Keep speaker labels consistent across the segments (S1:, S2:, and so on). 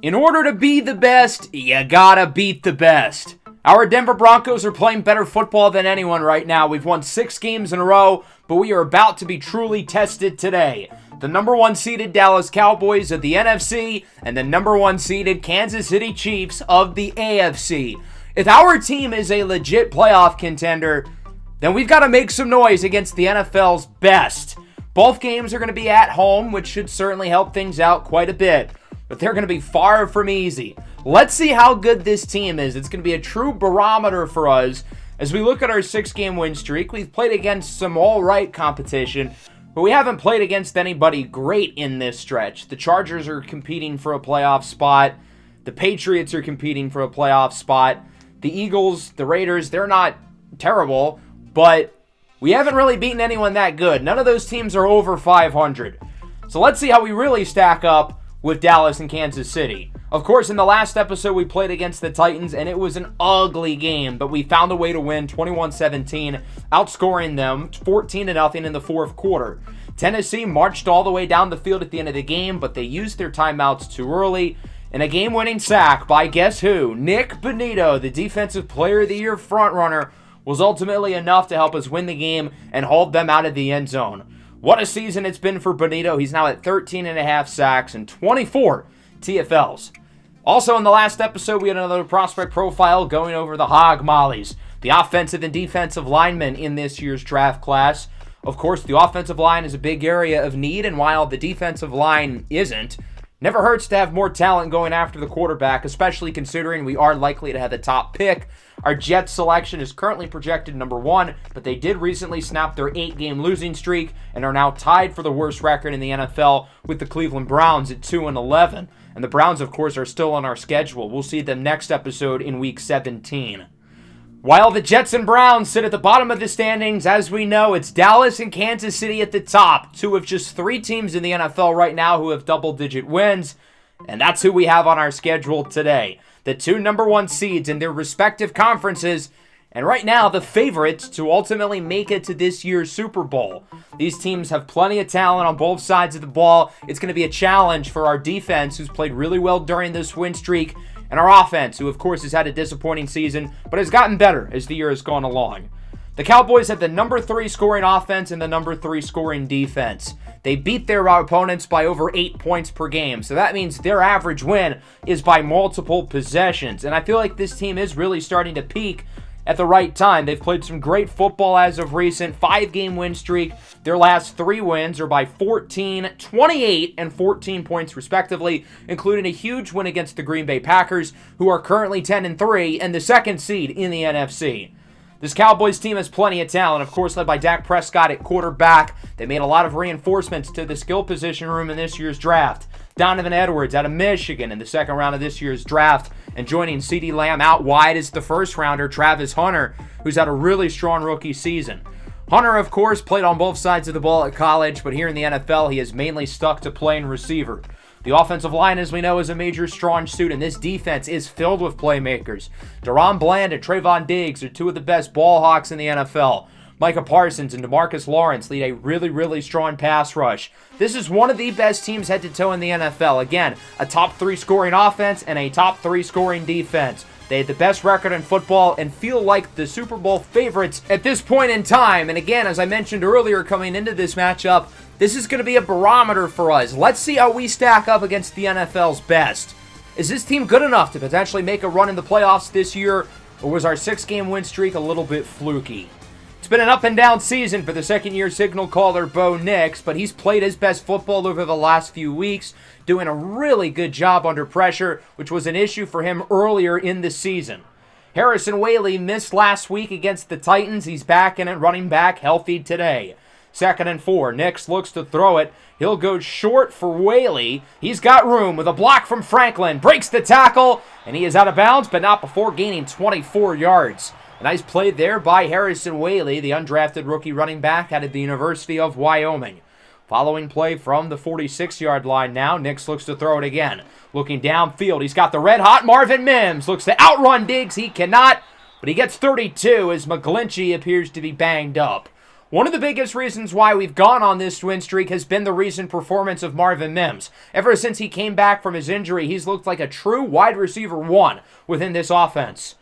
S1: In order to be the best, you gotta beat the best. Our Denver Broncos are playing better football than anyone right now. We've won 6 games in a row, but we are about to be truly tested today. The number 1 seeded Dallas Cowboys of the NFC and the number 1 seeded Kansas City Chiefs of the AFC. If our team is a legit playoff contender, then we've got to make some noise against the NFL's best. Both games are going to be at home, which should certainly help things out quite a bit, but they're going to be far from easy. Let's see how good this team is. It's going to be a true barometer for us as we look at our 6-game win streak. We've played against some all-right competition, but we haven't played against anybody great in this stretch. The Chargers are competing for a playoff spot. The Patriots are competing for a playoff spot. The Eagles, the Raiders, they're not terrible, but we haven't really beaten anyone that good. None of those teams are over 500. So let's see how we really stack up with Dallas and Kansas City. Of course, in the last episode, we played against the Titans, and it was an ugly game, but we found a way to win 21-17, outscoring them 14-0 in the fourth quarter. Tennessee marched all the way down the field at the end of the game, but they used their timeouts too early, and a game-winning sack by guess who? Nick Bonito, the Defensive Player of the Year frontrunner, was ultimately enough to help us win the game and hold them out of the end zone. What a season it's been for Bonito. He's now at 13.5 sacks and 24 TFLs. Also, in the last episode, we had another prospect profile going over the Hog Mollies, the offensive and defensive linemen in this year's draft class. Of course, the offensive line is a big area of need, and while the defensive line isn't, never hurts to have more talent going after the quarterback, especially considering we are likely to have the top pick. Our Jets selection is currently projected number 1, but they did recently snap their 8-game losing streak and are now tied for the worst record in the NFL with the Cleveland Browns at 2-11. And the Browns, of course, are still on our schedule. We'll see them next episode in Week 17. While the Jets and Browns sit at the bottom of the standings, as we know, it's Dallas and Kansas City at the top, 2 of just 3 teams in the NFL right now who have double-digit wins, and that's who we have on our schedule today. The 2 number 1 seeds in their respective conferences, and right now the favorites to ultimately make it to this year's Super Bowl. These teams have plenty of talent on both sides of the ball. It's going to be a challenge for our defense, who's played really well during this win streak, and our offense, who of course has had a disappointing season, but has gotten better as the year has gone along. The Cowboys have the number 3 scoring offense and the number 3 scoring defense. They beat their opponents by over 8 points per game, so that means their average win is by multiple possessions. And I feel like this team is really starting to peak at the right time. They've played some great football as of recent, 5-game win streak. Their last 3 wins are by 14, 28, and 14 points respectively, including a huge win against the Green Bay Packers, who are currently 10-3 and the 2nd seed in the NFC. This Cowboys team has plenty of talent, of course, led by Dak Prescott at quarterback. They made a lot of reinforcements to the skill position room in this year's draft. Donovan Edwards out of Michigan in the 2nd round of this year's draft, and joining CeeDee Lamb out wide is the 1st rounder, Travis Hunter, who's had a really strong rookie season. Hunter, of course, played on both sides of the ball at college, but here in the NFL, he has mainly stuck to playing receiver. The offensive line, as we know, is a major strong suit, and this defense is filled with playmakers. Deron Bland and Trayvon Diggs are 2 of the best ball hawks in the NFL. Micah Parsons and DeMarcus Lawrence lead a really, really strong pass rush. This is one of the best teams head-to-toe in the NFL. Again, a top 3 scoring offense and a top 3 scoring defense. They had the best record in football and feel like the Super Bowl favorites at this point in time. And again, as I mentioned earlier coming into this matchup, this is going to be a barometer for us. Let's see how we stack up against the NFL's best. Is this team good enough to potentially make a run in the playoffs this year, or was our 6-game win streak a little bit fluky? It's been an up-and-down season for the second-year signal caller Bo Nix, but he's played his best football over the last few weeks, doing a really good job under pressure, which was an issue for him earlier in the season. Harrison Whaley missed last week against the Titans. He's back in at running back, healthy today. 2nd and 4. Nix looks to throw it. He'll go short for Whaley. He's got room with a block from Franklin. Breaks the tackle, and he is out of bounds, but not before gaining 24 yards. A nice play there by Harrison Whaley, the undrafted rookie running back out of the University of Wyoming. Following play from the 46-yard line now. Nix looks to throw it again. Looking downfield, he's got the red-hot Marvin Mims. Looks to outrun Diggs. He cannot, but he gets 32 as McGlinchey appears to be banged up. One of the biggest reasons why we've gone on this win streak has been the recent performance of Marvin Mims. Ever since he came back from his injury, he's looked like a true wide receiver one within this offense.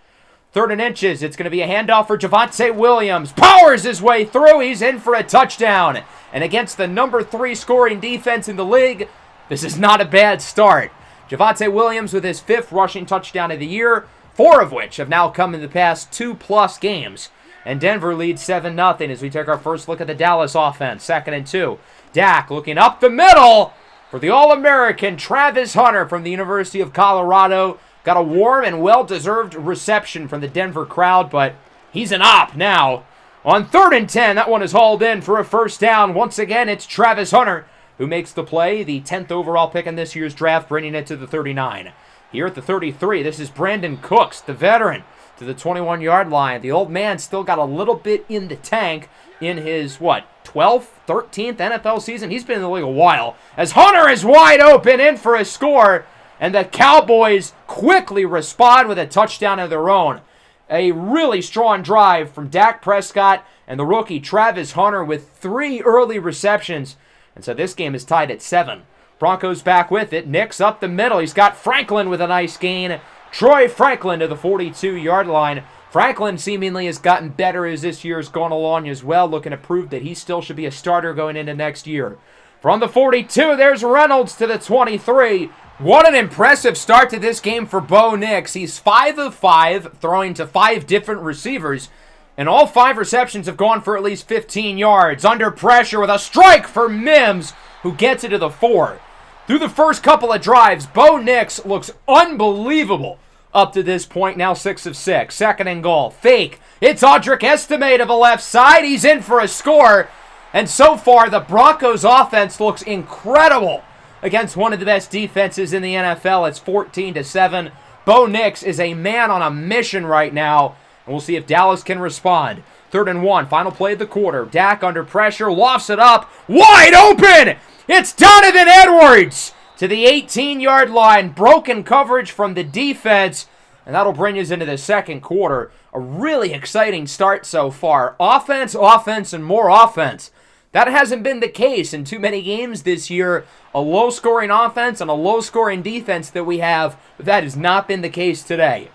S1: 3rd and inches, it's going to be a handoff for Javonte Williams. Powers his way through, he's in for a touchdown. And against the number 3 scoring defense in the league, this is not a bad start. Javonte Williams with his 5th rushing touchdown of the year, 4 of which have now come in the past 2+ games. And Denver leads 7-0 as we take our first look at the Dallas offense. 2nd and 2. Dak looking up the middle for the All-American Travis Hunter from the University of Colorado. Got a warm and well-deserved reception from the Denver crowd, but he's an op now. On 3rd and 10, that one is hauled in for a first down. Once again, it's Travis Hunter who makes the play, the 10th overall pick in this year's draft, bringing it to the 39. Here at the 33, this is Brandon Cooks, the veteran, to the 21-yard line. The old man still got a little bit in the tank in his, 12th, 13th NFL season? He's been in the league a while. As Hunter is wide open, in for a score, and the Cowboys quickly respond with a touchdown of their own. A really strong drive from Dak Prescott and the rookie Travis Hunter with 3 early receptions. And so this game is tied at 7. Broncos back with it. Nix up the middle. He's got Franklin with a nice gain. Troy Franklin to the 42-yard line. Franklin seemingly has gotten better as this year has gone along as well, looking to prove that he still should be a starter going into next year. From the 42, there's Reynolds to the 23. What an impressive start to this game for Bo Nix. He's 5 of 5, throwing to 5 different receivers, and all 5 receptions have gone for at least 15 yards. Under pressure with a strike for Mims, who gets it to the 4. Through the first couple of drives, Bo Nix looks unbelievable up to this point, now 6 of 6. 2nd and goal. Fake. It's Audric Estime to the left side. He's in for a score. And so far, the Broncos offense looks incredible against one of the best defenses in the NFL. It's 14-7. Bo Nix is a man on a mission right now, and we'll see if Dallas can respond. 3rd and 1, final play of the quarter. Dak under pressure, lofts it up, wide open! It's Donovan Edwards to the 18-yard line. Broken coverage from the defense, and that'll bring us into the second quarter. A really exciting start so far. Offense, offense, and more offense. That hasn't been the case in too many games this year. A low-scoring offense and a low-scoring defense that we have, but that has not been the case today.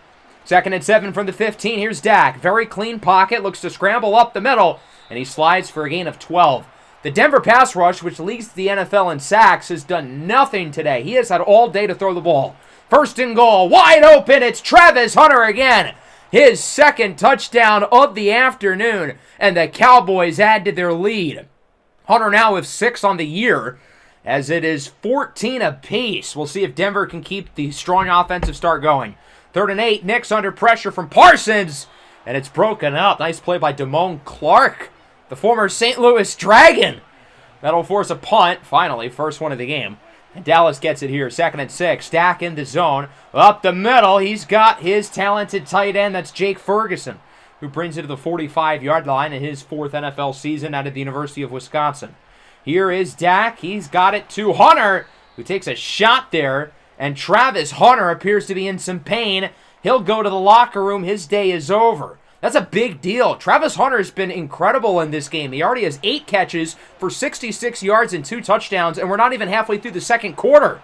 S1: 2nd and 7 from the 15. Here's Dak. Very clean pocket. Looks to scramble up the middle, and he slides for a gain of 12. The Denver pass rush, which leads the NFL in sacks, has done nothing today. He has had all day to throw the ball. 1st and goal. Wide open. It's Travis Hunter again. His 2nd touchdown of the afternoon, and the Cowboys add to their lead. Hunter now with 6 on the year, as it is 14 apiece. We'll see if Denver can keep the strong offensive start going. 3rd and 8, Nix under pressure from Parsons, and it's broken up. Nice play by Damone Clark, the former St. Louis Dragon. That'll force a punt, finally, first one of the game. And Dallas gets it here, 2nd and 6. Dak in the zone, up the middle. He's got his talented tight end, that's Jake Ferguson, who brings it to the 45-yard line in his 4th NFL season out of the University of Wisconsin. Here is Dak. He's got it to Hunter, who takes a shot there, and Travis Hunter appears to be in some pain. He'll go to the locker room. His day is over. That's a big deal. Travis Hunter's been incredible in this game. He already has 8 catches for 66 yards and 2 touchdowns, and we're not even halfway through the second quarter.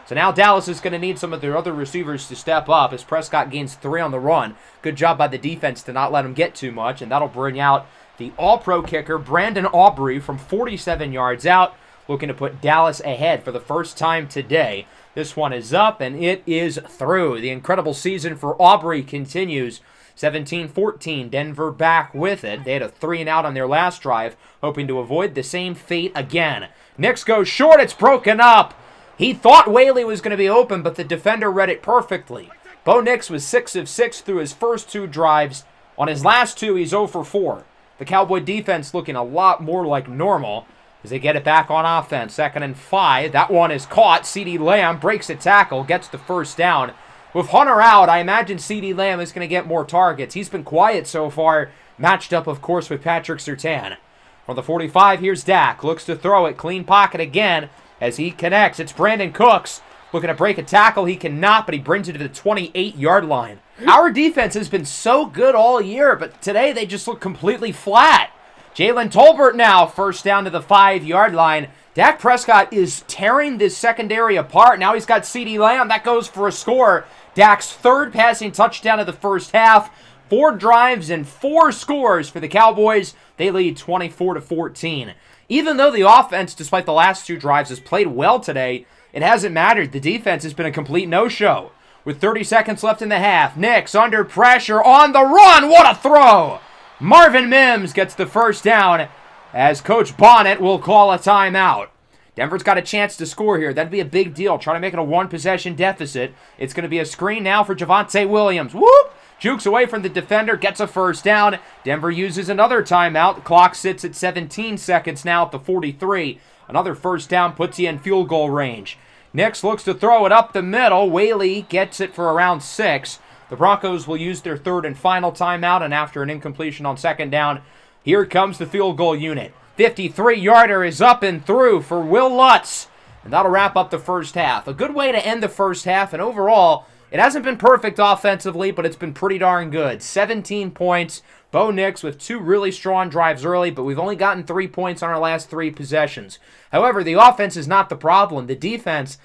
S1: So now Dallas is going to need some of their other receivers to step up as Prescott gains 3 on the run. Good job by the defense to not let him get too much, and that'll bring out the all-pro kicker, Brandon Aubrey, from 47 yards out, looking to put Dallas ahead for the first time today. This one is up, and it is through. The incredible season for Aubrey continues. 17-14, Denver back with it. They had a 3-and-out on their last drive, hoping to avoid the same fate again. Nix goes short. It's broken up. He thought Whaley was going to be open, but the defender read it perfectly. Bo Nix was 6 of 6 through his first 2 drives. On his last 2, he's 0 for 4. The Cowboy defense looking a lot more like normal as they get it back on offense. 2nd and 5. That one is caught. CeeDee Lamb breaks a tackle, gets the first down. With Hunter out, I imagine CeeDee Lamb is going to get more targets. He's been quiet so far, matched up, of course, with Patrick Surtain. From the 45, here's Dak. Looks to throw it. Clean pocket again as he connects. It's Brandon Cooks looking to break a tackle. He cannot, but he brings it to the 28-yard line. Our defense has been so good all year, but today they just look completely flat. Jalen Tolbert now, first down to the 5-yard line. Dak Prescott is tearing this secondary apart. Now he's got CeeDee Lamb. That goes for a score. Dak's third passing touchdown of the first half. 4 drives and 4 scores for the Cowboys. They lead 24-14. Even though the offense, despite the last 2 drives, has played well today, it hasn't mattered. The defense has been a complete no-show. With 30 seconds left in the half, Knicks under pressure on the run. What a throw! Marvin Mims gets the first down as Coach Bonnet will call a timeout. Denver's got a chance to score here. That'd be a big deal. Try to make it a 1-possession deficit. It's going to be a screen now for Javonte Williams. Whoop! Jukes away from the defender, gets a first down. Denver uses another timeout. The clock sits at 17 seconds now at the 43. Another first down puts you in field goal range. Knicks looks to throw it up the middle. Whaley gets it for around 6. The Broncos will use their third and final timeout, and after an incompletion on second down, here comes the field goal unit. 53-yarder is up and through for Will Lutz, and that'll wrap up the first half. A good way to end the first half, and overall, it hasn't been perfect offensively, but it's been pretty darn good. 17 points. Bo Nix with 2 really strong drives early, but we've only gotten 3 points on our last 3 possessions. However, the offense is not the problem. The defense,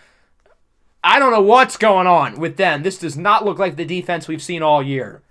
S1: I don't know what's going on with them. This does not look like the defense we've seen all year.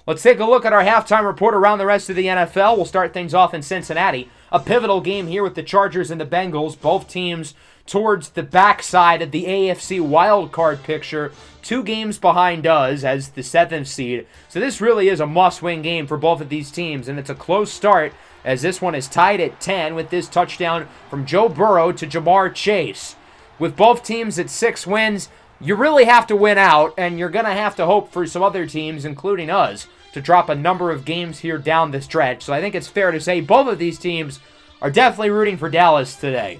S1: Let's take a look at our halftime report around the rest of the NFL. We'll start things off in Cincinnati. A pivotal game here with the Chargers and the Bengals. Both teams towards the backside of the AFC wildcard picture. 2 games behind us as the 7th seed. So this really is a must-win game for both of these teams, and it's a close start as this one is tied at 10 with this touchdown from Joe Burrow to Jamar Chase. With both teams at 6 wins, you really have to win out, and you're going to have to hope for some other teams, including us, to drop a number of games here down the stretch. So I think it's fair to say both of these teams are definitely rooting for Dallas today.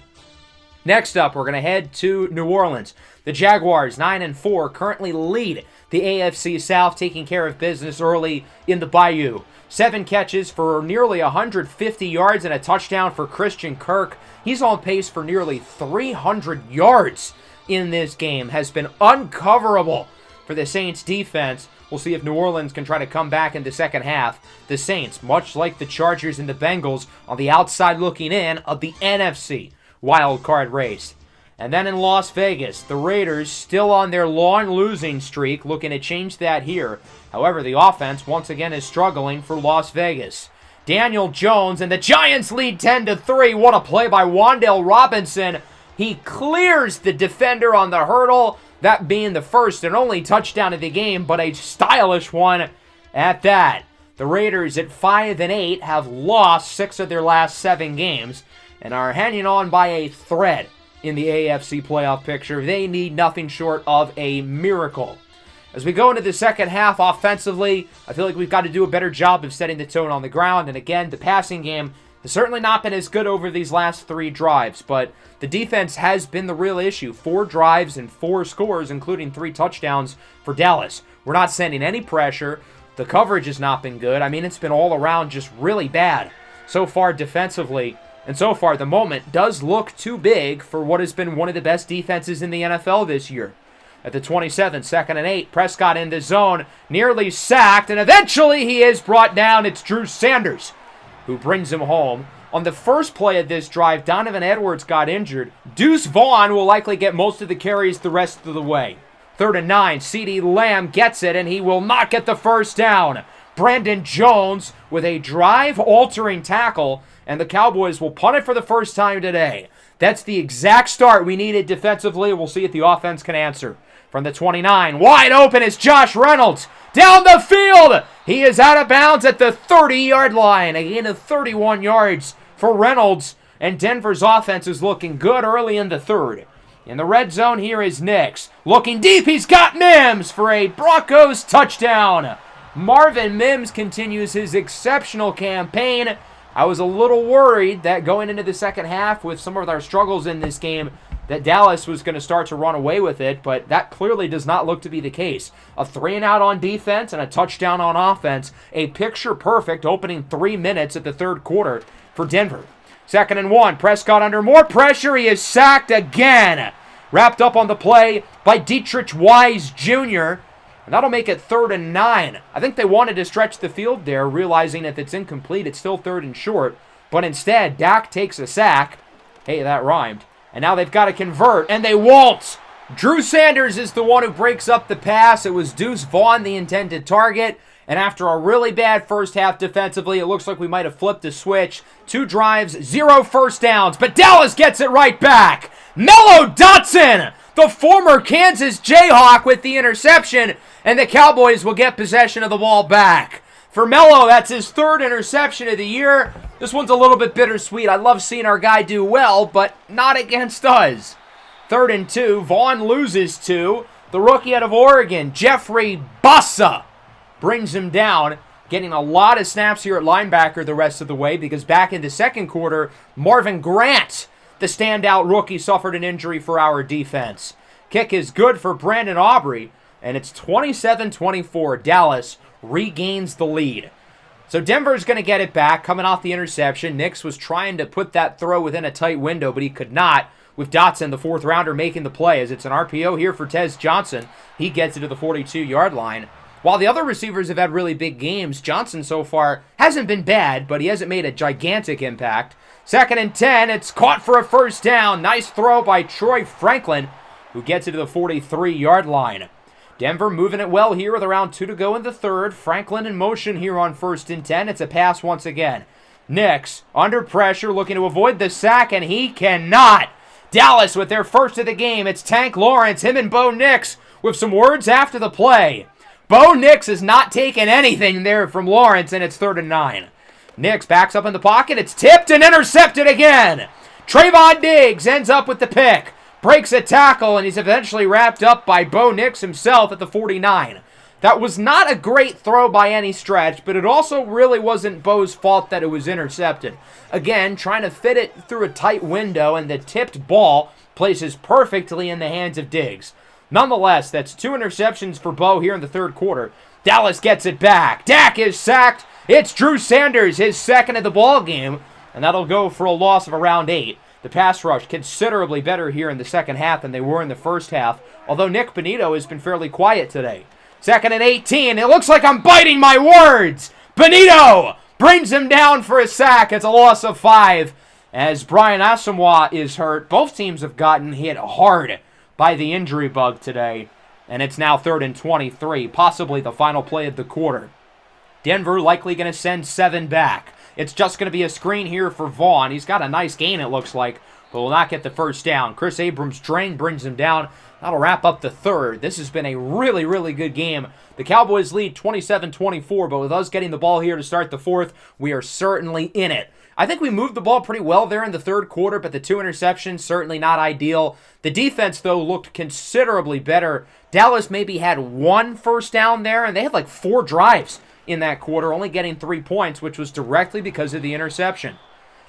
S1: Next up, we're going to head to New Orleans. The Jaguars, 9-4, currently lead the AFC South, taking care of business early in the Bayou. 7 catches for nearly 150 yards and a touchdown for Christian Kirk. He's on pace for nearly 300 yards in this game. Has been uncoverable for the Saints defense. We'll see if New Orleans can try to come back in the second half. The Saints, much like the Chargers and the Bengals, on the outside looking in of the NFC wild card race. And then in Las Vegas, the Raiders still on their long losing streak, looking to change that here. However, the offense once again is struggling for Las Vegas. Daniel Jones and the Giants lead 10-3. What a play by Wan'Dale Robinson. He clears the defender on the hurdle, that being the first and only touchdown of the game, but a stylish one at that. The Raiders at 5-8 have lost 6 of their last 7 games and are hanging on by a thread in the AFC playoff picture. They need nothing short of a miracle. As we go into the second half offensively, I feel like we've got to do a better job of setting the tone on the ground. And again, the passing game has certainly not been as good over these last 3 drives, but the defense has been the real issue. 4 drives and 4 scores, including 3 touchdowns for Dallas. We're not sending any pressure. The coverage has not been good. I mean, it's been all around just really bad so far defensively. And so far, the moment does look too big for what has been one of the best defenses in the NFL this year. At the 27, 2nd and 8, Prescott in the zone, nearly sacked, and eventually he is brought down. It's Drew Sanders who brings him home. On the first play of this drive, Donovan Edwards got injured. Deuce Vaughn will likely get most of the carries the rest of the way. 3rd and 9, CeeDee Lamb gets it, and he will not get the first down. Brandon Jones with a drive-altering tackle, and the Cowboys will punt it for the first time today. That's the exact start we needed defensively. We'll see if the offense can answer. From the 29, wide open is Josh Reynolds. Down the field! He is out of bounds at the 30-yard line. A gain of 31 yards for Reynolds, and Denver's offense is looking good early in the third. In the red zone, here is Nix. Looking deep, he's got Mims for a Broncos touchdown. Marvin Mims continues his exceptional campaign. I was a little worried that going into the second half with some of our struggles in this game, that Dallas was going to start to run away with it, but that clearly does not look to be the case. A 3-and-out on defense and a touchdown on offense. A picture-perfect opening 3 minutes at the third quarter for Denver. 2nd and 1, Prescott under more pressure. He is sacked again. Wrapped up on the play by Dietrich Wise Jr., and that'll make it 3rd and 9. I think they wanted to stretch the field there, realizing if it's incomplete, it's still 3rd and short. But instead, Dak takes a sack. Hey, that rhymed. And now they've got to convert, and they won't. Drew Sanders is the one who breaks up the pass. It was Deuce Vaughn, the intended target. And after a really bad first half defensively, it looks like we might have flipped the switch. 2 drives, 0 first downs, but Dallas gets it right back. Mello Dotson, the former Kansas Jayhawk, with the interception, and the Cowboys will get possession of the ball back. For Mello, that's his 3rd interception of the year. This one's a little bit bittersweet. I love seeing our guy do well, but not against us. 3rd and 2. Vaughn loses 2. The rookie out of Oregon, Jeffrey Bassa, brings him down, getting a lot of snaps here at linebacker the rest of the way because back in the second quarter, Marvin Grant, the standout rookie, suffered an injury for our defense. Kick is good for Brandon Aubrey, and it's 27-24. Dallas regains the lead. So Denver's going to get it back, coming off the interception. Nix was trying to put that throw within a tight window, but he could not, with Dotson, the 4th rounder, making the play as it's an RPO here for Tez Johnson. He gets it to the 42-yard line. While the other receivers have had really big games, Johnson so far hasn't been bad, but he hasn't made a gigantic impact. 2nd and 10, it's caught for a first down. Nice throw by Troy Franklin, who gets it to the 43-yard line. Denver moving it well here with around 2 to go in the 3rd. Franklin in motion here on 1st and 10. It's a pass once again. Nix under pressure, looking to avoid the sack, and he cannot. Dallas with their first of the game. It's Tank Lawrence, him and Bo Nix, with some words after the play. Bo Nix has not taken anything there from Lawrence, and it's 3rd and 9. Nix backs up in the pocket. It's tipped and intercepted again. Trayvon Diggs ends up with the pick. Breaks a tackle, and he's eventually wrapped up by Bo Nix himself at the 49. That was not a great throw by any stretch, but it also really wasn't Bo's fault that it was intercepted. Again, trying to fit it through a tight window, and the tipped ball places perfectly in the hands of Diggs. Nonetheless, that's 2 interceptions for Bo here in the 3rd quarter. Dallas gets it back. Dak is sacked. It's Drew Sanders, his 2nd of the ball game, and that'll go for a loss of around 8. The pass rush considerably better here in the second half than they were in the first half, although Nick Benito has been fairly quiet today. 2nd and 18. It looks like I'm biting my words. Benito brings him down for a sack. It's a loss of 5 as Brian Asamoah is hurt. Both teams have gotten hit hard by the injury bug today, and it's now 3rd and 23, possibly the final play of the quarter. Denver likely going to send 7 back. It's just going to be a screen here for Vaughn. He's got a nice gain, it looks like, but will not get the first down. Chris Abrams-Drain brings him down. That'll wrap up the 3rd. This has been a really, really good game. The Cowboys lead 27-24, but with us getting the ball here to start the 4th, we are certainly in it. I think we moved the ball pretty well there in the 3rd quarter, but the 2 interceptions, certainly not ideal. The defense, though, looked considerably better. Dallas maybe had 1 first down there, and they had like 4 drives in that quarter, only getting 3 points, which was directly because of the interception.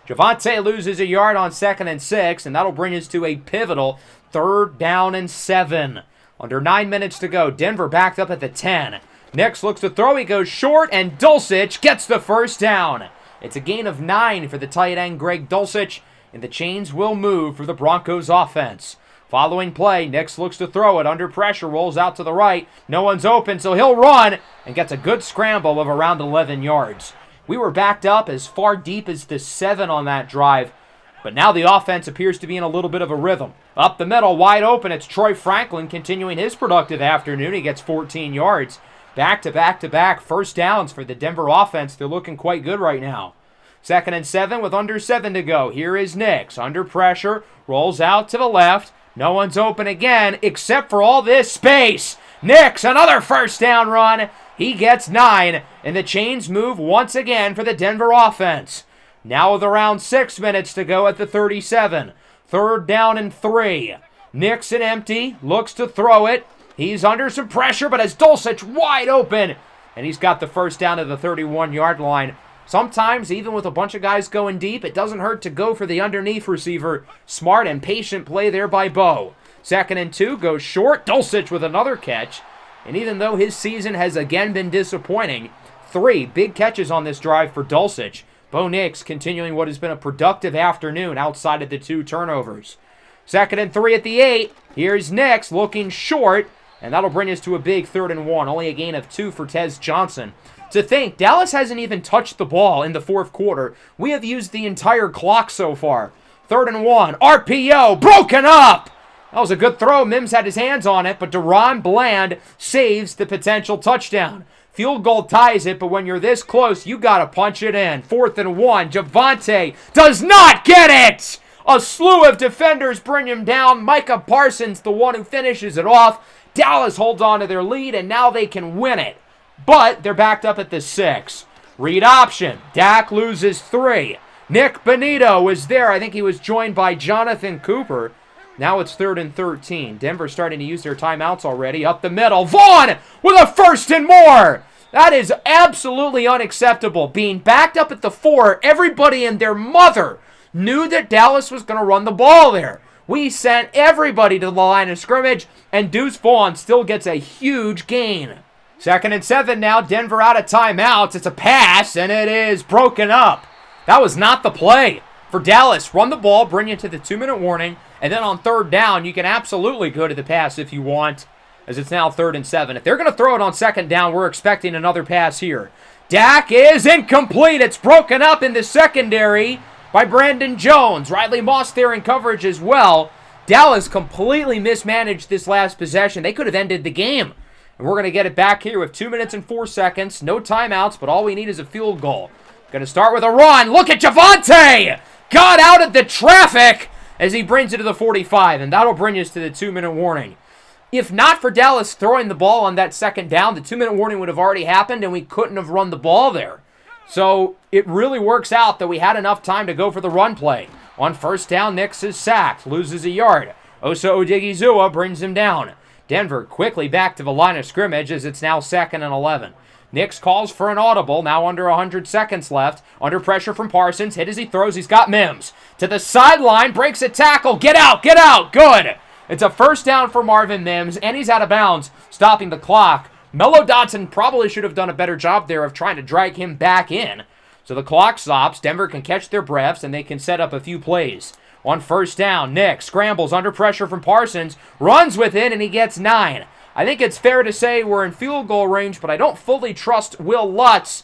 S1: Javonte loses a yard on 2nd and 6, and that'll bring us to a pivotal 3rd down and 7. Under 9 minutes to go, Denver backed up at the 10. Nix looks to throw, he goes short, and Dulcich gets the first down. It's a gain of 9 for the tight end Greg Dulcich, and the chains will move for the Broncos offense. Following play, Nix looks to throw it under pressure, rolls out to the right. No one's open, so he'll run and gets a good scramble of around 11 yards. We were backed up as far deep as the 7 on that drive, but now the offense appears to be in a little bit of a rhythm. Up the middle, wide open, it's Troy Franklin continuing his productive afternoon. He gets 14 yards. Back-to-back-to-back first downs for the Denver offense. They're looking quite good right now. 2nd and 7 with under 7 to go. Here is Nix under pressure, rolls out to the left. No one's open again, except for all this space. Nix, another first down run. He gets 9, and the chains move once again for the Denver offense. Now with around 6 minutes to go at the 37. 3rd down and 3. Nix and empty, looks to throw it. He's under some pressure, but has Dulcich wide open, and he's got the first down to the 31-yard line. Sometimes, even with a bunch of guys going deep, it doesn't hurt to go for the underneath receiver. Smart and patient play there by Bo. 2nd and 2 goes short. Dulcich with another catch. And even though his season has again been disappointing, 3 big catches on this drive for Dulcich. Bo Nix continuing what has been a productive afternoon outside of the 2 turnovers. 2nd and 3 at the 8. Here's Nix looking short, And that'll bring us to a big 3rd and 1. Only a gain of 2 for Tez Johnson. To think, Dallas hasn't even touched the ball in the 4th quarter. We have used the entire clock so far. 3rd and 1. RPO. Broken up. That was a good throw. Mims had his hands on it, but Deron Bland saves the potential touchdown. Field goal ties it, but when you're this close, you got to punch it in. 4th and 1. Javonte does not get it. A slew of defenders bring him down. Micah Parsons, the one who finishes it off. Dallas holds on to their lead, and now they can win it. But they're backed up at the 6. Read option. Dak loses 3. Nick Bonito is there. I think he was joined by Jonathan Cooper. Now it's 3rd and 13. Denver starting to use their timeouts already. Up the middle. Vaughn with a 1st and more. That is absolutely unacceptable. Being backed up at the 4, everybody and their mother knew that Dallas was going to run the ball there. We sent everybody to the line of scrimmage, and Deuce Vaughn still gets a huge gain. 2nd and 7 now. Denver out of timeouts. It's a pass, and it is broken up. That was not the play for Dallas. Run the ball, bring you to the 2-minute warning, and then on 3rd down, you can absolutely go to the pass if you want, as it's now 3rd and 7. If they're going to throw it on 2nd down, we're expecting another pass here. Dak is incomplete. It's broken up in the secondary by Brandon Jones. Riley Moss there in coverage as well. Dallas completely mismanaged this last possession. They could have ended the game. And we're going to get it back here with 2 minutes and 4 seconds. No timeouts, but all we need is a field goal. Going to start with a run. Look at Javonte! Got out of the traffic as he brings it to the 45, and that'll bring us to the 2-minute warning. If not for Dallas throwing the ball on that 2nd down, the 2-minute warning would have already happened, and we couldn't have run the ball there. So it really works out that we had enough time to go for the run play. On 1st down, Nix is sacked, loses a yard. Osa Odigizua brings him down. Denver quickly back to the line of scrimmage as it's now 2nd and 11. Nix calls for an audible, now under 100 seconds left. Under pressure from Parsons, hit as he throws, he's got Mims. To the sideline, breaks a tackle, get out, good! It's a 1st down for Marvin Mims, and he's out of bounds, stopping the clock. Mello Dotson probably should have done a better job there of trying to drag him back in. So the clock stops, Denver can catch their breaths, and they can set up a few plays. On 1st down, Nick scrambles under pressure from Parsons, runs with it, and he gets 9. I think it's fair to say we're in field goal range, but I don't fully trust Will Lutz,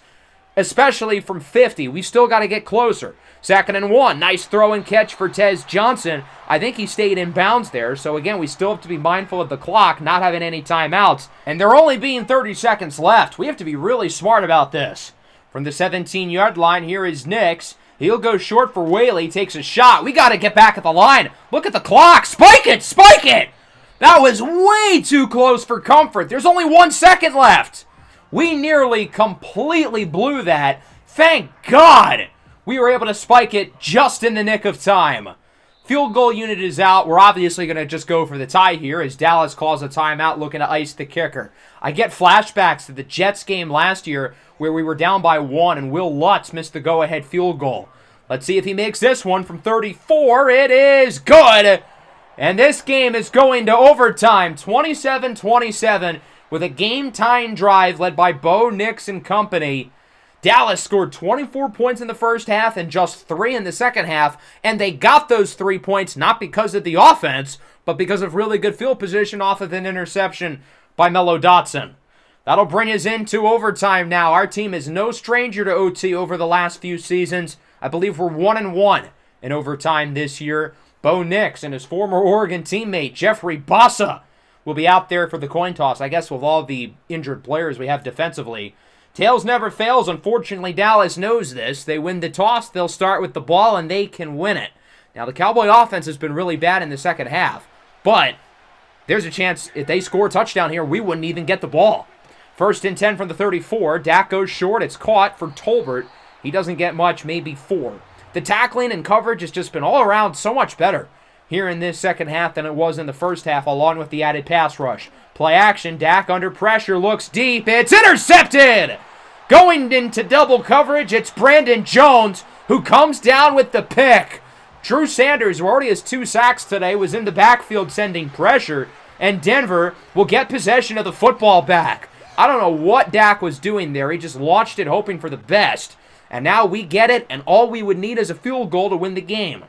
S1: especially from 50. We've still got to get closer. 2nd and 1. Nice throw and catch for Tez Johnson. I think he stayed in bounds there. So, again, we still have to be mindful of the clock, not having any timeouts. And there only being 30 seconds left. We have to be really smart about this. From the 17-yard line, here is Nix. He'll go short for Whaley. Takes a shot. We got to get back at the line. Look at the clock. Spike it! Spike it! That was way too close for comfort. There's only 1 second left. We nearly completely blew that. Thank God we were able to spike it just in the nick of time. Field goal unit is out. We're obviously going to just go for the tie here as Dallas calls a timeout looking to ice the kicker. I get flashbacks to the Jets game last year where we were down by 1 and Will Lutz missed the go-ahead field goal. Let's see if he makes this one from 34. It is good. And this game is going to overtime, 27-27, with a game-tying drive led by Bo Nix and company. Dallas scored 24 points in the first half and just 3 in the second half, and they got those 3 points not because of the offense, but because of really good field position off of an interception by Mello Dotson. That'll bring us into overtime now. Our team is no stranger to OT over the last few seasons. I believe we're 1-1 in overtime this year. Bo Nix and his former Oregon teammate, Jeffrey Bossa, will be out there for the coin toss. I guess with all the injured players we have defensively. Tails never fails. Unfortunately, Dallas knows this. They win the toss, they'll start with the ball, and they can win it. Now, the Cowboy offense has been really bad in the second half, but there's a chance if they score a touchdown here, we wouldn't even get the ball. 1st and 10 from the 34. Dak goes short. It's caught for Tolbert. He doesn't get much, maybe 4. The tackling and coverage has just been all around so much better here in this second half than it was in the first half, along with the added pass rush. Play action, Dak under pressure, looks deep, it's intercepted! Going into double coverage, it's Brandon Jones who comes down with the pick. Drew Sanders, who already has 2 sacks today, was in the backfield sending pressure, and Denver will get possession of the football back. I don't know what Dak was doing there. He just launched it hoping for the best. And now we get it, and all we would need is a field goal to win the game.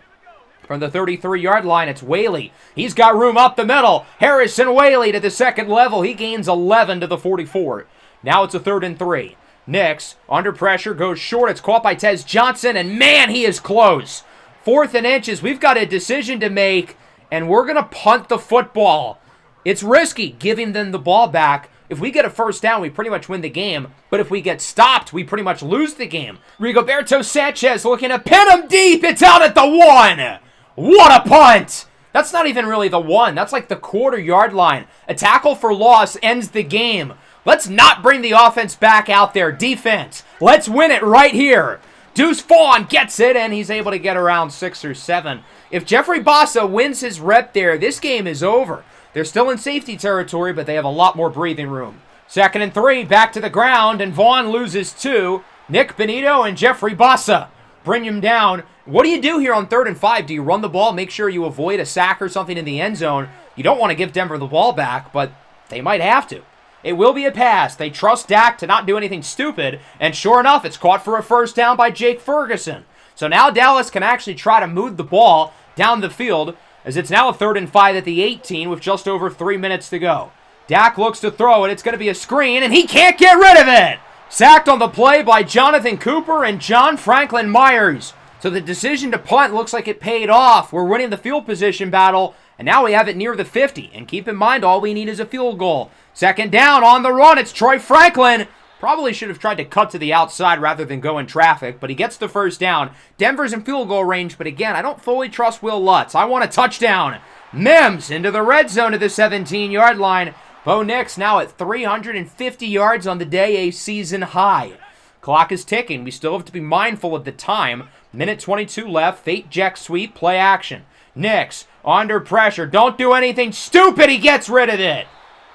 S1: From the 33-yard line, it's Whaley. He's got room up the middle. Harrison Whaley to the second level. He gains 11 to the 44. Now it's a 3rd and 3. Nix, under pressure, goes short. It's caught by Tez Johnson, and man, he is close. 4th and inches. We've got a decision to make, and we're going to punt the football. It's risky giving them the ball back. If we get a first down, we pretty much win the game. But if we get stopped, we pretty much lose the game. Rigoberto Sanchez looking to pin him deep. It's out at the 1. What a punt! That's not even really the 1. That's like the quarter-yard line. A tackle for loss ends the game. Let's not bring the offense back out there. Defense, let's win it right here. Deuce Vaughn gets it, and he's able to get around 6 or 7. If Jeffrey Bassa wins his rep there, this game is over. They're still in safety territory, but they have a lot more breathing room. 2nd and 3, back to the ground, and Vaughn loses 2. Nick Benito and Jeffrey Bassa bring him down. What do you do here on 3rd and 5? Do you run the ball, make sure you avoid a sack or something in the end zone? You don't want to give Denver the ball back, but they might have to. It will be a pass. They trust Dak to not do anything stupid, and sure enough, it's caught for a first down by Jake Ferguson. So now Dallas can actually try to move the ball down the field, as it's now a 3rd and 5 at the 18 with just over 3 minutes to go. Dak looks to throw it. It's going to be a screen, and he can't get rid of it. Sacked on the play by Jonathan Cooper and John Franklin Myers. So the decision to punt looks like it paid off. We're winning the field position battle, and now we have it near the 50. And keep in mind, all we need is a field goal. 2nd down on the run. It's Troy Franklin. Probably should have tried to cut to the outside rather than go in traffic, but he gets the first down. Denver's in field goal range, but again, I don't fully trust Will Lutz. I want a touchdown. Mims into the red zone at the 17-yard line. Bo Nix now at 350 yards on the day, a season high. Clock is ticking. We still have to be mindful of the time. Minute 22 left. Fake jet sweep, play action. Nix under pressure. Don't do anything stupid. He gets rid of it.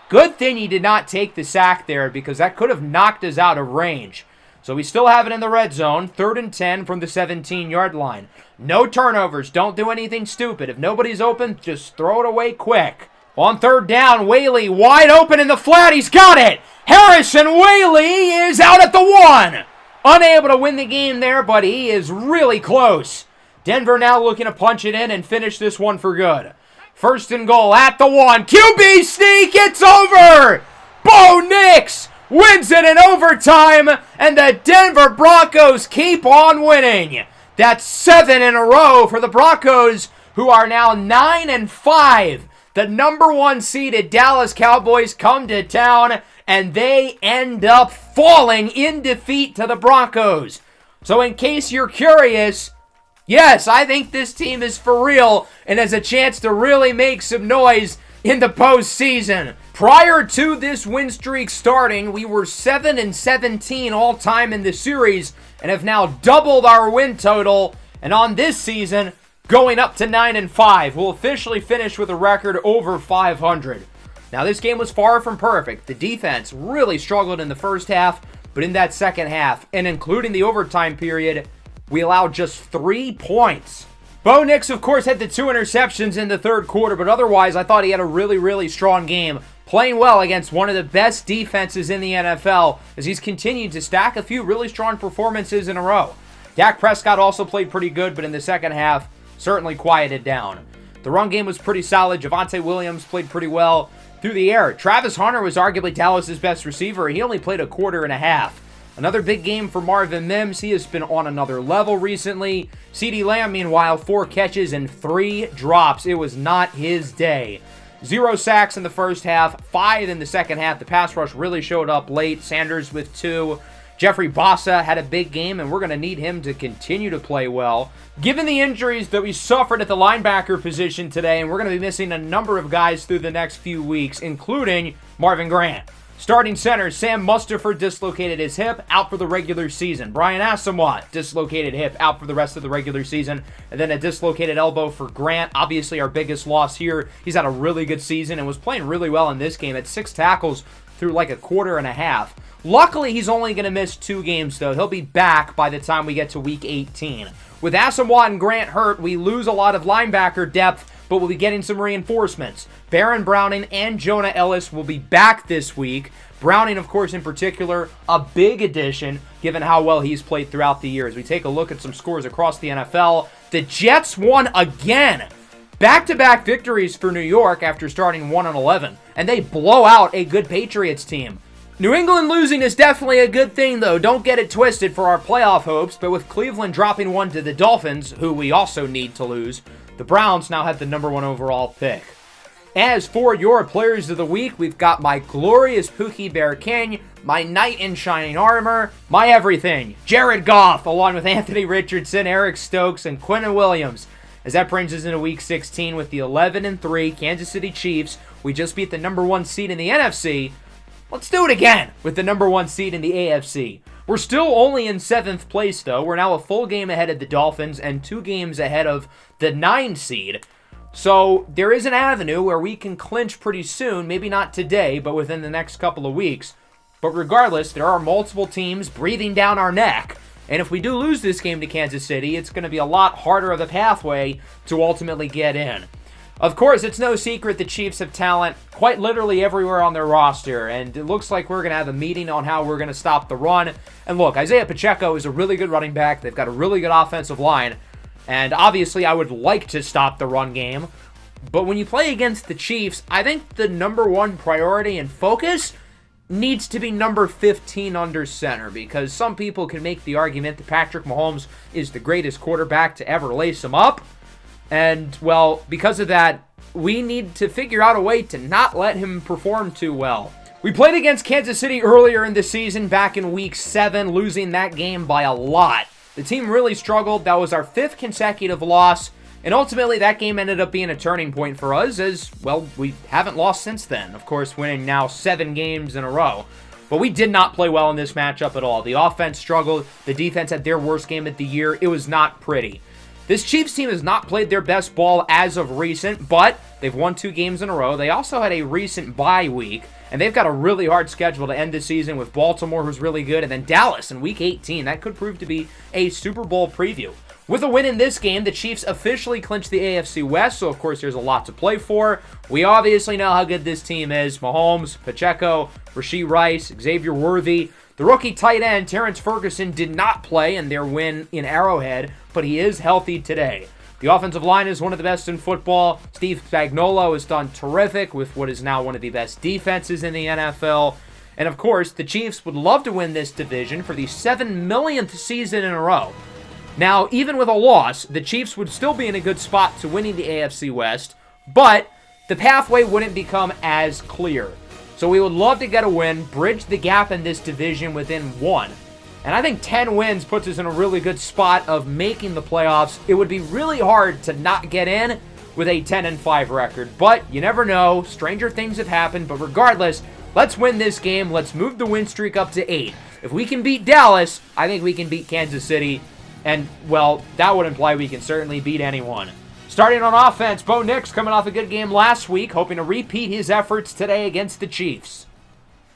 S1: Good thing he did not take the sack there because that could have knocked us out of range. So we still have it in the red zone. 3rd and 10 from the 17-yard line. No turnovers. Don't do anything stupid. If nobody's open, just throw it away quick. On 3rd down, Whaley wide open in the flat. He's got it. Harrison Whaley is out at the 1. Unable to win the game there, but he is really close. Denver now looking to punch it in and finish this one for good. 1st and goal at the 1. QB sneak, it's over! Bo Nix wins it in overtime, and the Denver Broncos keep on winning. That's 7 in a row for the Broncos, who are now 9-5. The number 1 seeded Dallas Cowboys come to town, and they end up falling in defeat to the Broncos. So in case you're curious, yes, I think this team is for real and has a chance to really make some noise in the postseason. Prior to this win streak starting, we were 7-17 all time in the series and have now doubled our win total. And on this season, going up to 9-5, we'll officially finish with a record over 500. Now, this game was far from perfect. The defense really struggled in the first half, but in that second half, and including the overtime period, we allowed just 3 points. Bo Nix, of course, had the 2 interceptions in the 3rd quarter, but otherwise, I thought he had a really, really strong game, playing well against one of the best defenses in the NFL, as he's continued to stack a few really strong performances in a row. Dak Prescott also played pretty good, but in the second half, certainly quieted down. The run game was pretty solid. Javonte Williams played pretty well through the air. Travis Hunter was arguably Dallas's best receiver. He only played a quarter and a half. Another big game for Marvin Mims. He has been on another level recently. CeeDee Lamb, meanwhile, 4 catches and 3 drops. It was not his day. 0 sacks in the first half, 5 in the second half. The pass rush really showed up late. Sanders with 2. Jeffrey Bassa had a big game, and we're going to need him to continue to play well. Given the injuries that we suffered at the linebacker position today, and we're going to be missing a number of guys through the next few weeks, including Marvin Grant. Starting center, Sam Mustipher dislocated his hip, out for the regular season. Brian Asamoah, dislocated hip, out for the rest of the regular season. And then a dislocated elbow for Grant, obviously our biggest loss here. He's had a really good season and was playing really well in this game. Had 6 tackles through like a quarter and a half. Luckily, he's only going to miss 2 games, though. He'll be back by the time we get to Week 18. With Asamoah and Grant hurt, we lose a lot of linebacker depth, but we'll be getting some reinforcements. Baron Browning and Jonah Ellis will be back this week. Browning, of course, in particular, a big addition given how well he's played throughout the year. As we take a look at some scores across the NFL, The Jets won again. Back-to-back victories for New York after starting 1-11, and they blow out a good Patriots team. New England losing is definitely a good thing, though. Don't get it twisted for our playoff hopes, but with Cleveland dropping one to the Dolphins, who we also need to lose, the Browns now have the number 1 overall pick. As for your players of the week, we've got my glorious Pookie Bear King, my knight in shining armor, my everything, Jared Goff, along with Anthony Richardson, Eric Stokes, and Quinnen Williams. As that brings us into Week 16 with the 11-3 Kansas City Chiefs. We just beat the number 1 seed in the NFC. Let's do it again with the number 1 seed in the AFC. We're still only in 7th place, though. We're now a full game ahead of the Dolphins and 2 games ahead of the 9 seed. So there is an avenue where we can clinch pretty soon. Maybe not today, but within the next couple of weeks. But regardless, there are multiple teams breathing down our neck. And if we do lose this game to Kansas City, it's going to be a lot harder of a pathway to ultimately get in. Of course, it's no secret the Chiefs have talent quite literally everywhere on their roster, and it looks like we're going to have a meeting on how we're going to stop the run. And look, Isaiah Pacheco is a really good running back. They've got a really good offensive line, and obviously I would like to stop the run game. But when you play against the Chiefs, I think the number 1 priority and focus needs to be number 15 under center, because some people can make the argument that Patrick Mahomes is the greatest quarterback to ever lace him up. And, well, because of that, we need to figure out a way to not let him perform too well. We played against Kansas City earlier in the season, back in Week 7, losing that game by a lot. The team really struggled. That was our 5th consecutive loss. And ultimately, that game ended up being a turning point for us as, well, we haven't lost since then. Of course, winning now 7 games in a row. But we did not play well in this matchup at all. The offense struggled. The defense had their worst game of the year. It was not pretty. This Chiefs team has not played their best ball as of recent, but they've won 2 games in a row. They also had a recent bye week, and they've got a really hard schedule to end the season with Baltimore, who's really good, and then Dallas in Week 18. That could prove to be a Super Bowl preview. With a win in this game, the Chiefs officially clinched the AFC West, so of course there's a lot to play for. We obviously know how good this team is. Mahomes, Pacheco, Rashee Rice, Xavier Worthy. The rookie tight end, Terrence Ferguson, did not play in their win in Arrowhead, but he is healthy today. The offensive line is one of the best in football. Steve Spagnuolo has done terrific with what is now one of the best defenses in the NFL. And of course, the Chiefs would love to win this division for the 7 millionth season in a row. Now, even with a loss, the Chiefs would still be in a good spot to winning the AFC West, but the pathway wouldn't become as clear. So we would love to get a win, bridge the gap in this division within 1. And I think 10 wins puts us in a really good spot of making the playoffs. It would be really hard to not get in with a 10-5 record, but you never know. Stranger things have happened, but regardless, let's win this game. Let's move the win streak up to 8. If we can beat Dallas, I think we can beat Kansas City. And, well, that would imply we can certainly beat anyone. Starting on offense, Bo Nix coming off a good game last week, hoping to repeat his efforts today against the Chiefs.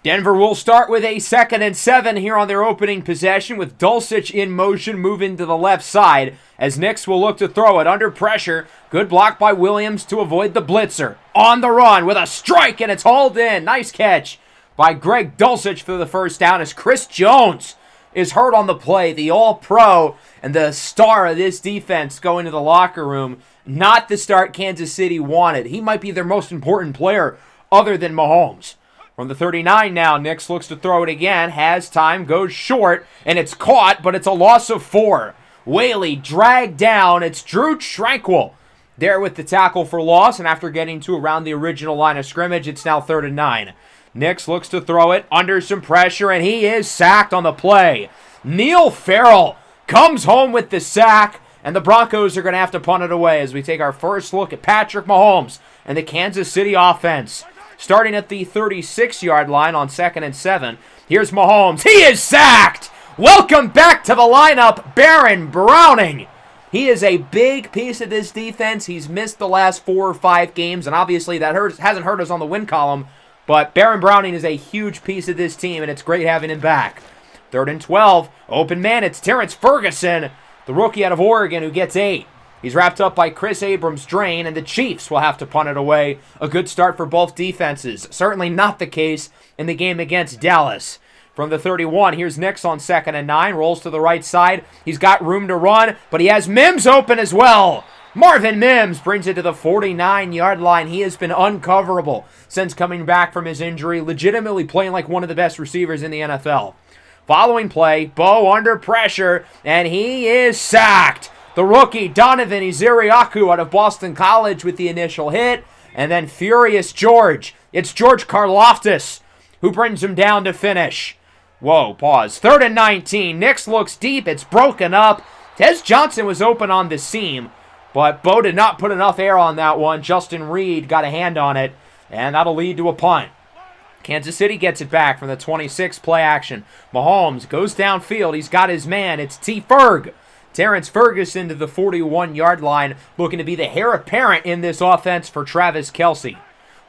S1: Denver will start with a 2nd and 7 here on their opening possession with Dulcich in motion moving to the left side as Nix will look to throw it under pressure. Good block by Williams to avoid the blitzer. On the run with a strike, and it's hauled in. Nice catch by Greg Dulcich for the first down as Chris Jones is hurt on the play. The All-Pro and the star of this defense going to the locker room. Not the start Kansas City wanted. He might be their most important player other than Mahomes. From the 39 now, Nix looks to throw it again. Has time, goes short, and it's caught, but it's a loss of 4. Whaley dragged down. It's Drew Tranquil there with the tackle for loss, and after getting to around the original line of scrimmage, it's now 3rd and 9. Nix looks to throw it under some pressure, and he is sacked on the play. Neil Farrell comes home with the sack, and the Broncos are going to have to punt it away as we take our first look at Patrick Mahomes and the Kansas City offense. Starting at the 36-yard line on 2nd and 7, here's Mahomes. He is sacked! Welcome back to the lineup, Baron Browning. He is a big piece of this defense. He's missed the last 4 or 5 games, and obviously that hasn't hurt us on the win column, but Baron Browning is a huge piece of this team, and it's great having him back. 3rd and 12, open man, it's Terrence Ferguson, the rookie out of Oregon who gets 8. He's wrapped up by Chris Abrams-Drain, and the Chiefs will have to punt it away. A good start for both defenses. Certainly not the case in the game against Dallas. from the 31. Here's Nix on 2nd and 9. Rolls to the right side. He's got room to run, but he has Mims open as well. Marvin Mims brings it to the 49-yard line. He has been uncoverable since coming back from his injury, legitimately playing like one of the best receivers in the NFL. Following play, Bo under pressure, and he is sacked. The rookie, Donovan Iziriaku out of Boston College with the initial hit, and then Furious George. It's George Karlaftis who brings him down to finish. Whoa, pause. 3rd and 19. Nix looks deep. It's broken up. Tez Johnson was open on the seam, but Bo did not put enough air on that one. Justin Reed got a hand on it, and that'll lead to a punt. Kansas City gets it back from the 26, play action. Mahomes goes downfield. He's got his man. It's T. Ferg. Terrence Ferguson to the 41-yard line, looking to be the heir apparent in this offense for Travis Kelce.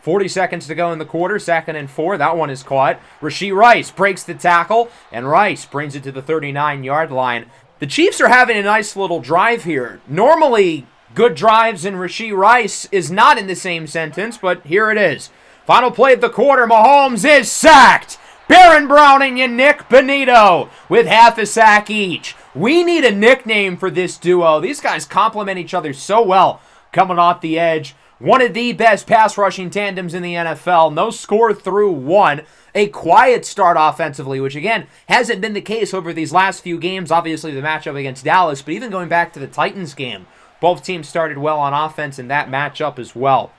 S1: 40 seconds to go in the quarter, 2nd and 4. That one is caught. Rashee Rice breaks the tackle, and Rice brings it to the 39-yard line. The Chiefs are having a nice little drive here. Normally, good drives and Rashee Rice is not in the same sentence, but here it is. Final play of the quarter, Mahomes is sacked. Baron Browning and Nick Benito with half a sack each. We need a nickname for this duo. These guys complement each other so well coming off the edge. One of the best pass rushing tandems in the NFL. No score through one. A quiet start offensively, which again hasn't been the case over these last few games. Obviously the matchup against Dallas, but even going back to the Titans game, both teams started well on offense in that matchup as well.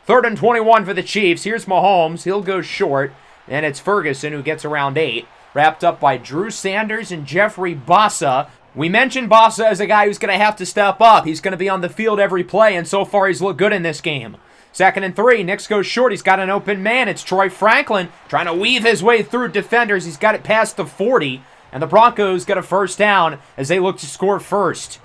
S1: 3rd and 21 for the Chiefs. Here's Mahomes. He'll go short, and it's Ferguson who gets around 8. Wrapped up by Drew Sanders and Jeffrey Bassa. We mentioned Bassa as a guy who's going to have to step up. He's going to be on the field every play, and so far he's looked good in this game. 2nd and 3. Nix goes short. He's got an open man. It's Troy Franklin trying to weave his way through defenders. He's got it past the 40, and the Broncos get a first down as they look to score first.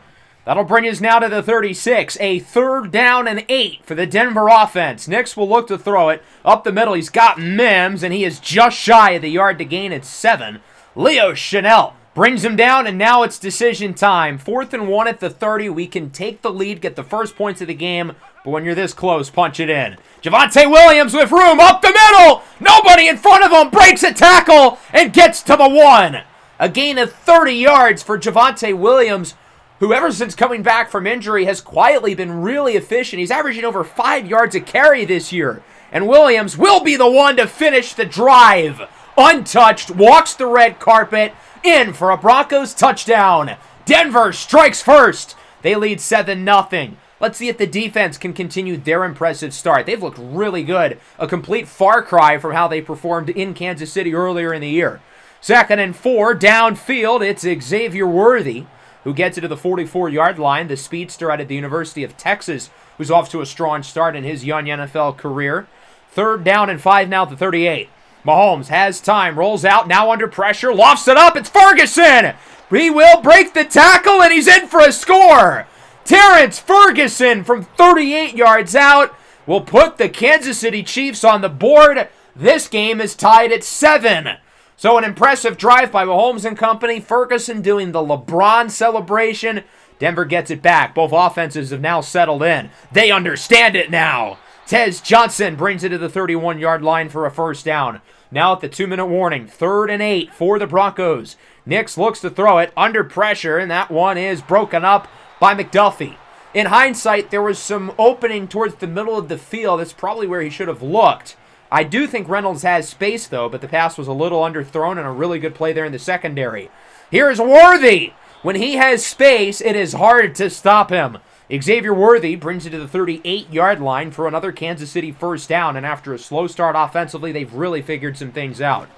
S1: That'll bring us now to the 36. A 3rd down and 8 for the Denver offense. Nix will look to throw it up the middle. He's got Mims, and he is just shy of the yard to gain at 7. Leo Chanel brings him down, and now it's decision time. 4th and 1 at the 30. We can take the lead, get the first points of the game, but when you're this close, punch it in. Javonte Williams with room up the middle. Nobody in front of him, breaks a tackle and gets to the 1. A gain of 30 yards for Javonte Williams, who ever since coming back from injury has quietly been really efficient. He's averaging over 5 yards a carry this year. And Williams will be the one to finish the drive. Untouched, walks the red carpet, in for a Broncos touchdown. Denver strikes first. They lead 7-0. Let's see if the defense can continue their impressive start. They've looked really good. A complete far cry from how they performed in Kansas City earlier in the year. 2nd and 4, downfield. It's Xavier Worthy who gets it to the 44-yard line. The speedster out of the University of Texas, who's off to a strong start in his young NFL career. 3rd down and 5 now at the 38. Mahomes has time, rolls out, now under pressure, lofts it up, it's Ferguson! He will break the tackle, and he's in for a score! Terrence Ferguson from 38 yards out will put the Kansas City Chiefs on the board. This game is tied at 7. So an impressive drive by Mahomes and company. Ferguson doing the LeBron celebration. Denver gets it back. Both offenses have now settled in. They understand it now. Tez Johnson brings it to the 31-yard line for a first down. Now at the 2-minute warning, 3rd and 8 for the Broncos. Nix looks to throw it under pressure, and that one is broken up by McDuffie. In hindsight, there was some opening towards the middle of the field. That's probably where he should have looked. I do think Reynolds has space, though, but the pass was a little underthrown and a really good play there in the secondary. Here's Worthy. When he has space, it is hard to stop him. Xavier Worthy brings it to the 38-yard line for another Kansas City first down, and after a slow start offensively, they've really figured some things out.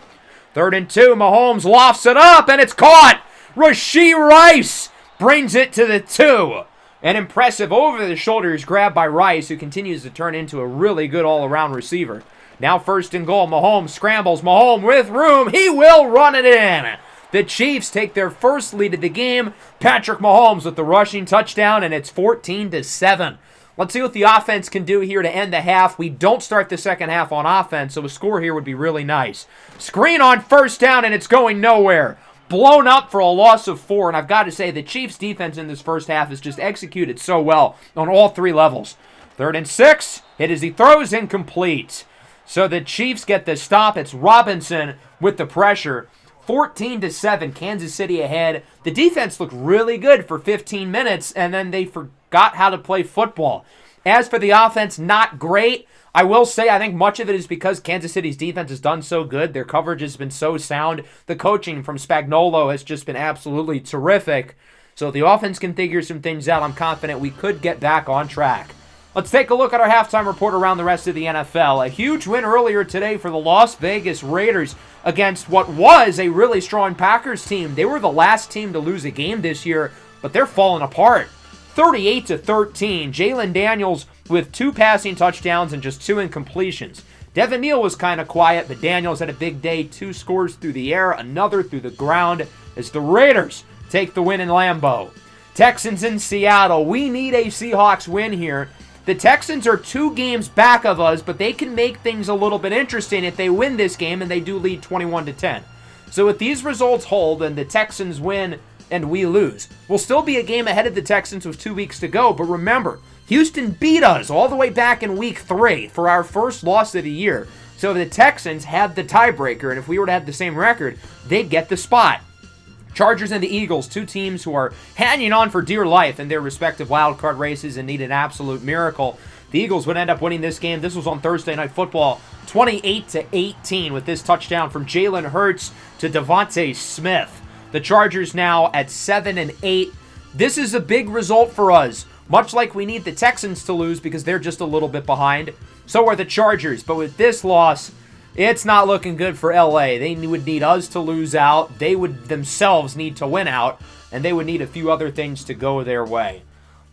S1: 3rd and 2, Mahomes lofts it up, and it's caught! Rashee Rice brings it to the 2. An impressive over-the-shoulders grab by Rice, who continues to turn into a really good all-around receiver. Now 1st and goal, Mahomes scrambles, Mahomes with room, he will run it in! The Chiefs take their first lead of the game. Patrick Mahomes with the rushing touchdown, and it's 14-7. Let's see what the offense can do here to end the half. We don't start the second half on offense, so a score here would be really nice. Screen on 1st down, and it's going nowhere. Blown up for a loss of 4, and I've got to say, the Chiefs' defense in this first half has just executed so well on all 3 levels. 3rd and 6, hit as he throws, incomplete. So the Chiefs get the stop. It's Robinson with the pressure. 14-7, Kansas City ahead. The defense looked really good for 15 minutes, and then they forgot how to play football. As for the offense, not great. I will say I think much of it is because Kansas City's defense has done so good. Their coverage has been so sound. The coaching from Spagnuolo has just been absolutely terrific. So if the offense can figure some things out, I'm confident we could get back on track. Let's take a look at our halftime report around the rest of the NFL. A huge win earlier today for the Las Vegas Raiders against what was a really strong Packers team. They were the last team to lose a game this year, but they're falling apart. 38-13. Jalen Daniels with 2 passing touchdowns and just 2 incompletions. Devin Neal was kind of quiet, but Daniels had a big day. 2 scores through the air, another through the ground as the Raiders take the win in Lambeau. Texans in Seattle. We need a Seahawks win here. The Texans are 2 games back of us, but they can make things a little bit interesting if they win this game, and they do lead 21-10. So if these results hold and the Texans win and we lose, we'll still be a game ahead of the Texans with 2 weeks to go. But remember, Houston beat us all the way back in week 3 for our first loss of the year. So if the Texans had the tiebreaker, and if we were to have the same record, they'd get the spot. Chargers and the Eagles, 2 teams who are hanging on for dear life in their respective wildcard races and need an absolute miracle. The Eagles would end up winning this game. This was on Thursday Night Football, 28-18 with this touchdown from Jalen Hurts to Devontae Smith. The Chargers now at 7-8. This is a big result for us, much like we need the Texans to lose because they're just a little bit behind. So are the Chargers, but with this loss, it's not looking good for LA. They would need us to lose out. They would themselves need to win out, and they would need a few other things to go their way.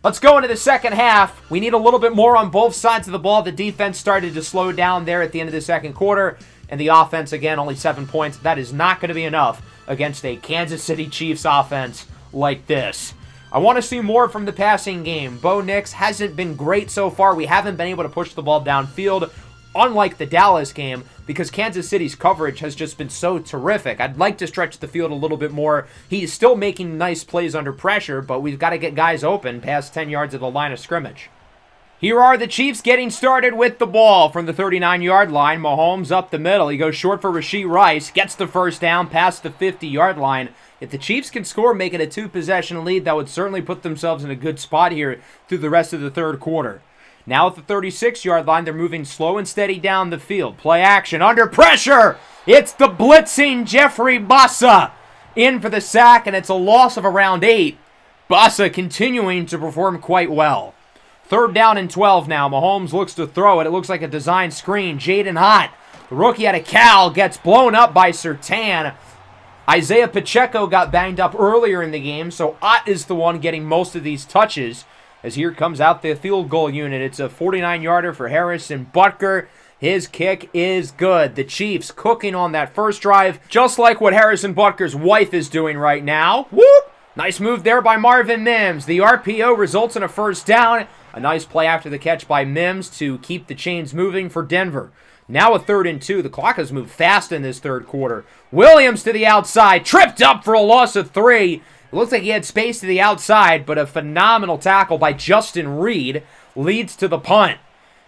S1: Let's go into the second half. We need a little bit more on both sides of the ball. The defense started to slow down there at the end of the second quarter, and the offense, again, only 7 points. That is not going to be enough against a Kansas City Chiefs offense like this. I want to see more from the passing game. Bo Nix hasn't been great so far. We haven't been able to push the ball downfield, unlike the Dallas game, because Kansas City's coverage has just been so terrific. I'd like to stretch the field a little bit more. He's still making nice plays under pressure, but we've got to get guys open past 10 yards of the line of scrimmage. Here are the Chiefs getting started with the ball from the 39-yard line. Mahomes up the middle. He goes short for Rashee Rice, gets the first down past the 50-yard line. If the Chiefs can score, make it a 2-possession lead, that would certainly put themselves in a good spot here through the rest of the third quarter. Now at the 36-yard line, they're moving slow and steady down the field. Play action, under pressure! It's the blitzing Jeffrey Bassa in for the sack, and it's a loss of around 8. Bassa continuing to perform quite well. Third down and 12 now. Mahomes looks to throw it. It looks like a design screen. Jaden Hott, the rookie out of Cal, gets blown up by Surtain. Isaiah Pacheco got banged up earlier in the game, so Ott is the one getting most of these touches. As here comes out the field goal unit. It's a 49-yarder for Harrison Butker. His kick is good. The Chiefs cooking on that first drive, just like what Harrison Butker's wife is doing right now. Whoop! Nice move there by Marvin Mims. The RPO results in a first down. A nice play after the catch by Mims to keep the chains moving for Denver. Now a 3rd and 2. The clock has moved fast in this third quarter. Williams to the outside. Tripped up for a loss of 3. It looks like he had space to the outside, but a phenomenal tackle by Justin Reed leads to the punt.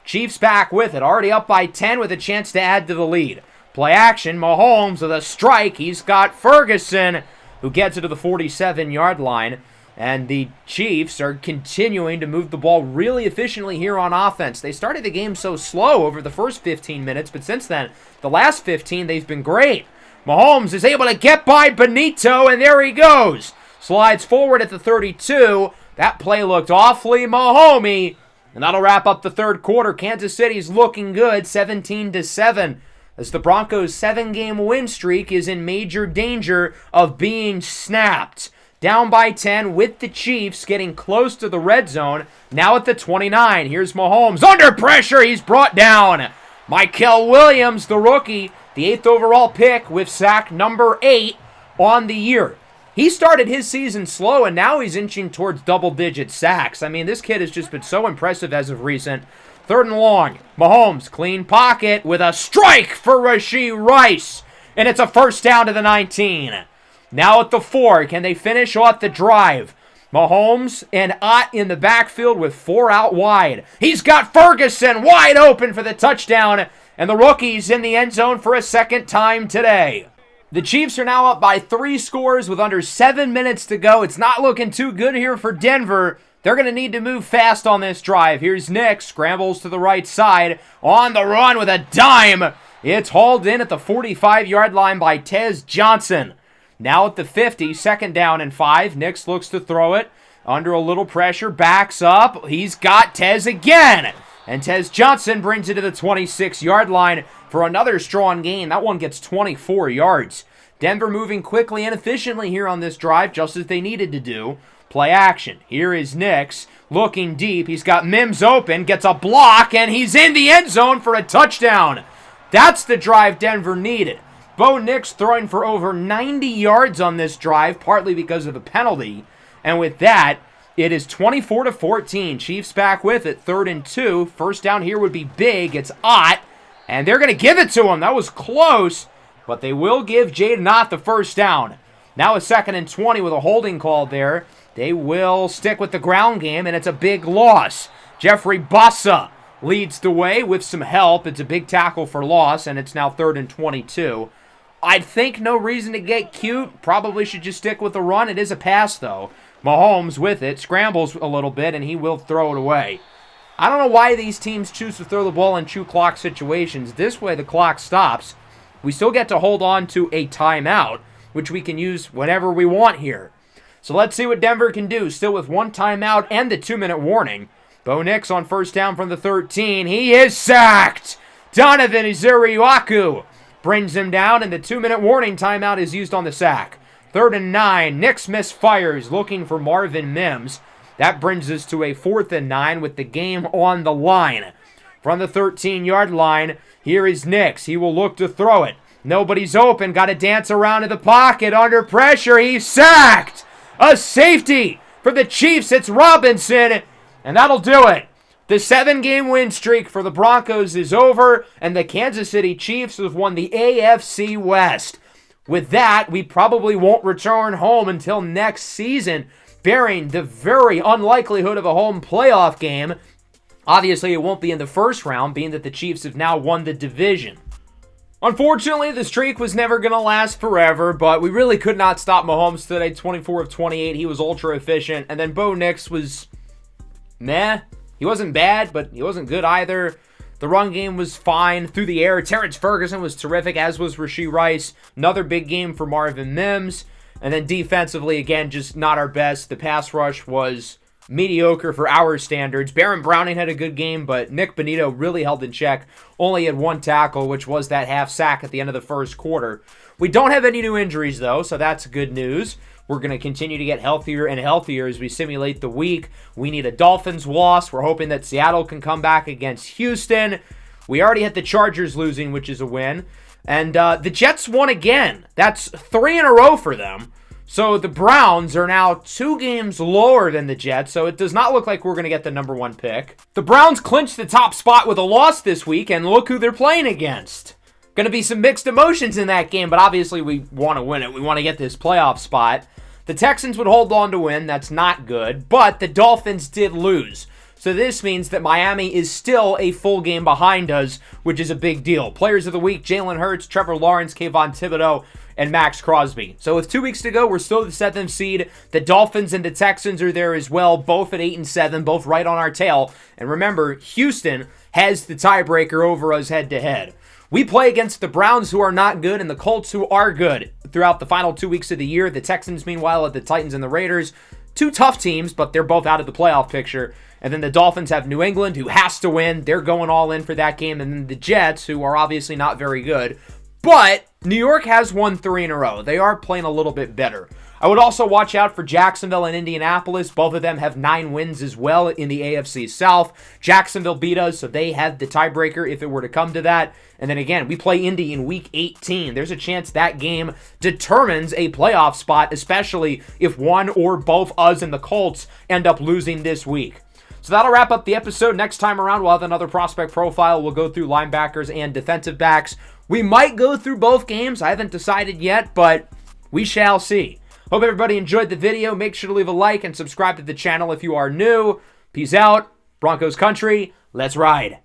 S1: Chiefs back with it. Already up by 10 with a chance to add to the lead. Play action. Mahomes with a strike. He's got Ferguson, who gets it to the 47-yard line. And the Chiefs are continuing to move the ball really efficiently here on offense. They started the game so slow over the first 15 minutes, but since then, the last 15, they've been great. Mahomes is able to get by Benito, and there he goes. Slides forward at the 32. That play looked awfully Mahomey. And that'll wrap up the third quarter. Kansas City's looking good, 17-7. As the Broncos' 7-game win streak is in major danger of being snapped. Down by 10 with the Chiefs getting close to the red zone. Now at the 29. Here's Mahomes. Under pressure. He's brought down. Mykel Williams, the rookie, the 8th overall pick with sack number 8 on the year. He started his season slow, and now he's inching towards double-digit sacks. I mean, this kid has just been so impressive as of recent. 3rd and long. Mahomes, clean pocket with a strike for Rashee Rice. And it's a first down to the 19. Now at the 4, can they finish off the drive? Mahomes and Ott in the backfield with 4 out wide. He's got Ferguson wide open for the touchdown, and the rookie's in the end zone for a second time today. The Chiefs are now up by 3 scores with under 7 minutes to go. It's not looking too good here for Denver. They're going to need to move fast on this drive. Here's Nick, scrambles to the right side, on the run with a dime. It's hauled in at the 45-yard line by Tez Johnson. Now at the 50, 2nd down and 5. Nix looks to throw it. Under a little pressure, backs up. He's got Tez again. And Tez Johnson brings it to the 26-yard line for another strong gain. That one gets 24 yards. Denver moving quickly and efficiently here on this drive, just as they needed to do. Play action. Here is Nix looking deep. He's got Mims open, gets a block, and he's in the end zone for a touchdown. That's the drive Denver needed. Bo Nix throwing for over 90 yards on this drive, partly because of the penalty. And with that, it is 24-14. Chiefs back with it, 3rd and 2. First down here would be big. It's Ott, and they're going to give it to him. That was close, but they will give Jaden Ott the first down. Now a 2nd and 20 with a holding call there. They will stick with the ground game, and it's a big loss. Jeffrey Bossa leads the way with some help. It's a big tackle for loss, and it's now 3rd and 22. I'd think no reason to get cute. Probably should just stick with the run. It is a pass, though. Mahomes with it, scrambles a little bit, and he will throw it away. I don't know why these teams choose to throw the ball in chew clock situations. This way the clock stops. We still get to hold on to a timeout, which we can use whenever we want here. So let's see what Denver can do. Still with 1 timeout and the 2-minute warning. Bo Nix on first down from the 13. He is sacked! Donovan Izuriwaku brings him down, and the 2-minute warning timeout is used on the sack. 3rd and 9. Nix misfires, looking for Marvin Mims. That brings us to a 4th and 9 with the game on the line. From the 13-yard line, here is Nix. He will look to throw it. Nobody's open. Got to dance around in the pocket. Under pressure. He's sacked. A safety for the Chiefs. It's Robinson, and that'll do it. The 7-game win streak for the Broncos is over, and the Kansas City Chiefs have won the AFC West. With that, we probably won't return home until next season, bearing the very unlikelihood of a home playoff game. Obviously, it won't be in the first round, being that the Chiefs have now won the division. Unfortunately, the streak was never going to last forever, but we really could not stop Mahomes today. 24 of 28. He was ultra efficient. And then Bo Nix was meh. He wasn't bad, but he wasn't good either. The run game was fine through the air. Terrence Ferguson was terrific, as was Rashee Rice. Another big game for Marvin Mims. And then defensively, again, just not our best. The pass rush was mediocre for our standards. Baron Browning had a good game, but Nick Bonito really held in check. Only had 1 tackle, which was that half sack at the end of the first quarter. We don't have any new injuries, though, so that's good news. We're going to continue to get healthier and healthier as we simulate the week. We need a Dolphins loss. We're hoping that Seattle can come back against Houston. We already had the Chargers losing, which is a win. And the Jets won again. That's 3 in a row for them. So the Browns are now 2 games lower than the Jets, so it does not look like we're going to get the number 1 pick. The Browns clinched the top spot with a loss this week, and look who they're playing against. Going to be some mixed emotions in that game, but obviously we want to win it. We want to get this playoff spot. The Texans would hold on to win. That's not good, but the Dolphins did lose. So this means that Miami is still a full game behind us, which is a big deal. Players of the week, Jalen Hurts, Trevor Lawrence, Kayvon Thibodeau, and Max Crosby. So with 2 weeks to go, we're still the 7th seed. The Dolphins and the Texans are there as well, both at 8 and 7, both right on our tail. And remember, Houston has the tiebreaker over us head-to-head. We play against the Browns, who are not good, and the Colts, who are good throughout the final 2 weeks of the year. The Texans, meanwhile, at the Titans and the Raiders. 2 tough teams, but they're both out of the playoff picture. And then the Dolphins have New England, who has to win. They're going all in for that game. And then the Jets, who are obviously not very good. But New York has won 3 in a row. They are playing a little bit better. I would also watch out for Jacksonville and Indianapolis. Both of them have 9 wins as well in the AFC South. Jacksonville beat us, so they have the tiebreaker if it were to come to that. And then again, we play Indy in Week 18. There's a chance that game determines a playoff spot, especially if one or both us and the Colts end up losing this week. So that'll wrap up the episode. Next time around, we'll have another prospect profile. We'll go through linebackers and defensive backs. We might go through both games. I haven't decided yet, but we shall see. Hope everybody enjoyed the video. Make sure to leave a like and subscribe to the channel if you are new. Peace out. Broncos country. Let's ride.